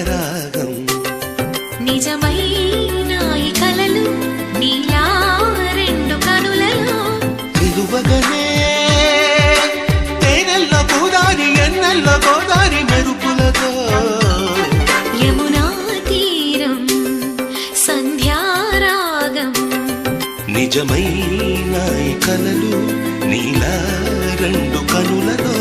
రాగం నిజమైన ఈ కలలు నీలా రెండు కనులలో నిలువగనే తేనెల్లో గోదారి ఎన్నెల్లో గోదారి మెరుపులతో యమునా తీరం సంధ్యారాగం నిజమైన ఈ కలలు నీలా రెండు కనులలో